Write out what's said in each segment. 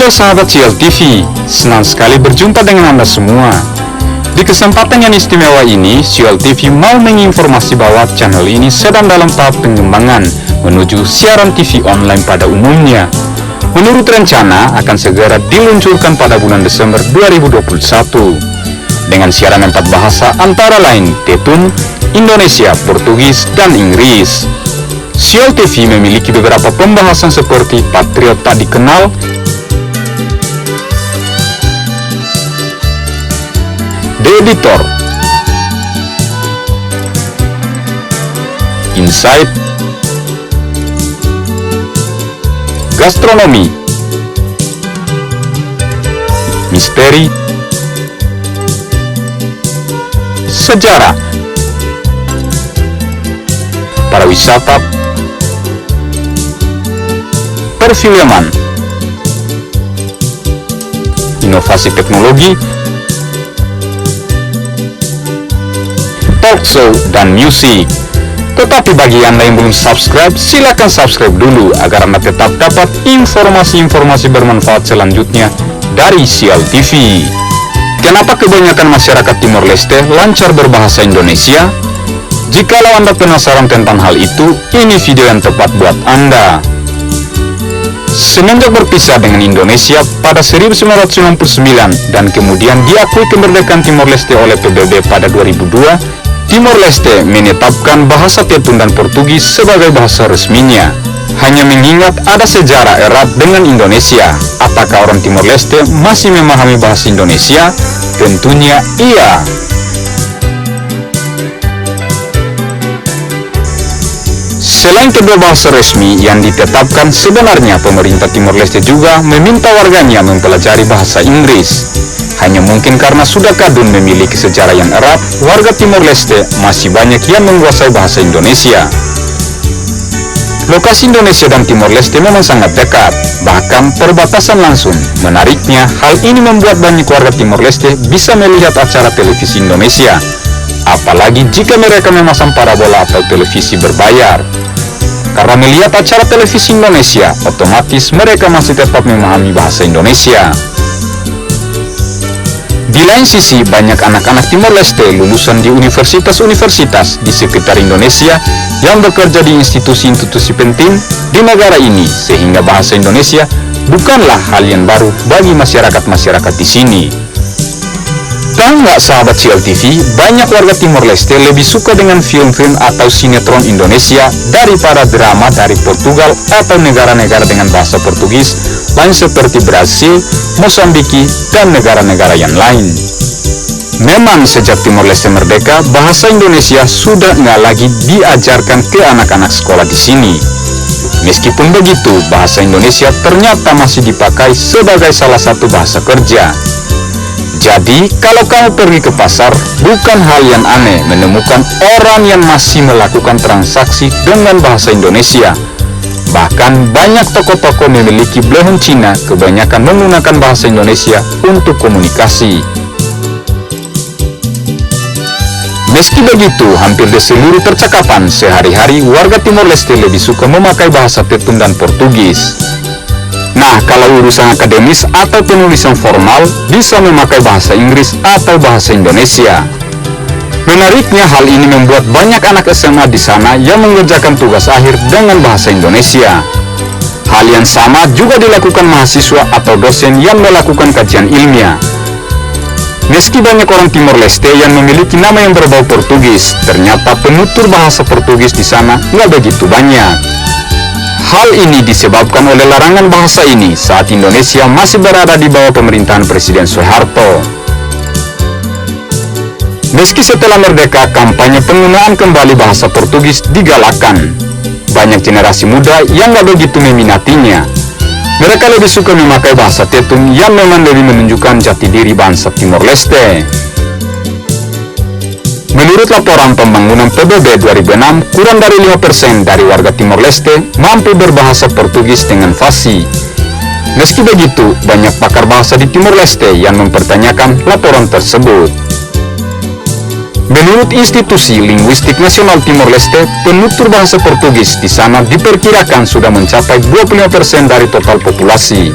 Halo sahabat CL TV, senang sekali berjumpa dengan Anda semua. Di kesempatan yang istimewa ini, CL TV mau menginformasi bahwa channel ini sedang dalam tahap pengembangan menuju siaran TV online pada umumnya. Menurut rencana, akan segera diluncurkan pada bulan Desember 2021 dengan siaran 4 bahasa antara lain Tetun, Indonesia, Portugis, dan Inggris. CL TV memiliki beberapa pembahasan seperti Patriot Tak Dikenal, The Editor, Insight, Gastronomi, Misteri, Sejarah, Pariwisata, Perfilman, Inovasi Teknologi, talk show, dan musik. Tetapi bagi Anda yang belum subscribe, silakan subscribe dulu agar Anda tetap dapat informasi-informasi bermanfaat selanjutnya dari CL TV. Kenapa kebanyakan masyarakat Timor Leste lancar berbahasa Indonesia? Jikalau Anda penasaran tentang hal itu, ini video yang tepat buat Anda. Semenjak berpisah dengan Indonesia pada 1999 dan kemudian diakui kemerdekaan Timor Leste oleh PBB pada 2002, Timor Leste menetapkan bahasa Tetun dan Portugis sebagai bahasa resminya. Hanya mengingat ada sejarah erat dengan Indonesia, apakah orang Timor Leste masih memahami bahasa Indonesia? Tentunya iya. Selain kedua bahasa resmi yang ditetapkan, sebenarnya pemerintah Timor Leste juga meminta warganya mempelajari bahasa Inggris. Hanya mungkin karena sudah kadung memiliki sejarah yang erat, warga Timor Leste masih banyak yang menguasai bahasa Indonesia. Lokasi Indonesia dan Timor Leste memang sangat dekat, bahkan perbatasan langsung. Menariknya, hal ini membuat banyak warga Timor Leste bisa melihat acara televisi Indonesia, apalagi jika mereka memasang parabola atau televisi berbayar. Karena melihat acara televisi Indonesia, otomatis mereka masih tetap memahami bahasa Indonesia. Di lain sisi, banyak anak-anak Timor Leste lulusan di universitas-universitas di sekitar Indonesia yang bekerja di institusi-institusi penting di negara ini, sehingga bahasa Indonesia bukanlah hal yang baru bagi masyarakat-masyarakat di sini. Tahu nggak sahabat CL TV, banyak warga Timor Leste lebih suka dengan film-film atau sinetron Indonesia daripada drama dari Portugal atau negara-negara dengan bahasa Portugis lain seperti Brasil, Mosambiki, dan negara-negara yang lain. Memang sejak Timor Leste merdeka, bahasa Indonesia sudah nggak lagi diajarkan ke anak-anak sekolah di sini. Meskipun begitu, bahasa Indonesia ternyata masih dipakai sebagai salah satu bahasa kerja. Jadi, kalau kamu pergi ke pasar, bukan hal yang aneh menemukan orang yang masih melakukan transaksi dengan bahasa Indonesia. Bahkan, banyak toko-toko memiliki belahun Cina, kebanyakan menggunakan bahasa Indonesia untuk komunikasi. Meski begitu, hampir di seluruh percakapan sehari-hari, warga Timor Leste lebih suka memakai bahasa Tetun dan Portugis. Nah, kalau urusan akademis atau penulisan formal, bisa memakai bahasa Inggris atau bahasa Indonesia. Menariknya, hal ini membuat banyak anak SMA di sana yang mengerjakan tugas akhir dengan bahasa Indonesia. Hal yang sama juga dilakukan mahasiswa atau dosen yang melakukan kajian ilmiah. Meski banyak orang Timor Leste yang memiliki nama yang berbau Portugis, ternyata penutur bahasa Portugis di sana nggak begitu banyak. Hal ini disebabkan oleh larangan bahasa ini saat Indonesia masih berada di bawah pemerintahan Presiden Soeharto. Meski setelah merdeka, kampanye penggunaan kembali bahasa Portugis digalakkan. Banyak generasi muda yang gak begitu meminatinya. Mereka lebih suka memakai bahasa Tetun yang memang lebih menunjukkan jati diri bangsa Timor Leste. Menurut laporan pembangunan PBB 2006, kurang dari 5% dari warga Timor Leste mampu berbahasa Portugis dengan fasih. Meski begitu, banyak pakar bahasa di Timor Leste yang mempertanyakan laporan tersebut. Menurut Institusi Linguistik Nasional Timor Leste, penutur bahasa Portugis di sana diperkirakan sudah mencapai 25% dari total populasi.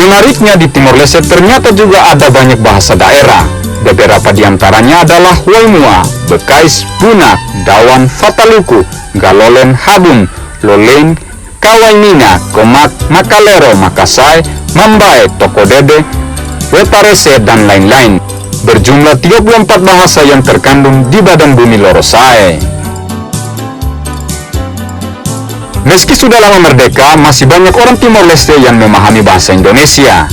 Menariknya, di Timor Leste ternyata juga ada banyak bahasa daerah. Beberapa di antaranya adalah Waimua, Bekais, Bunak, Dawan, Fataluku, Galolen, Habung, Lolen, Kawainina, Komak, Makalero, Makasai, Mambae, Tokodede, Wetarese, dan lain-lain. Berjumlah 34 bahasa yang terkandung di badan bumi Lorosae. Meski sudah lama merdeka, masih banyak orang Timor Leste yang memahami bahasa Indonesia.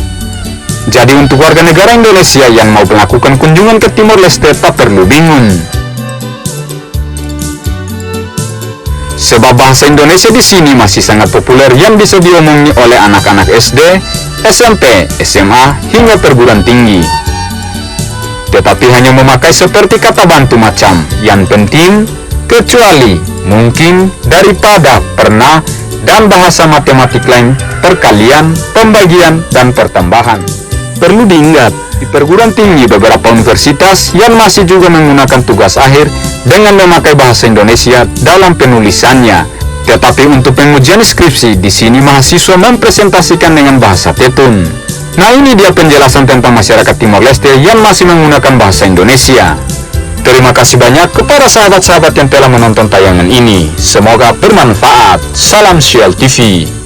Jadi untuk warga negara Indonesia yang mau melakukan kunjungan ke Timor Leste tak perlu bingung. Sebab bahasa Indonesia di sini masih sangat populer yang bisa diomongi oleh anak-anak SD, SMP, SMA, hingga perguruan tinggi. Tetapi hanya memakai seperti kata bantu macam yang penting, kecuali, mungkin, daripada, pernah, dan bahasa matematik lain, perkalian, pembagian, dan pertambahan. Perlu diingat, di perguruan tinggi beberapa universitas yang masih juga menggunakan tugas akhir dengan memakai bahasa Indonesia dalam penulisannya. Tetapi untuk pengujian skripsi, di sini mahasiswa mempresentasikan dengan bahasa Tetun. Nah, ini dia penjelasan tentang masyarakat Timor Leste yang masih menggunakan bahasa Indonesia. Terima kasih banyak kepada sahabat-sahabat yang telah menonton tayangan ini. Semoga bermanfaat. Salam Shell TV.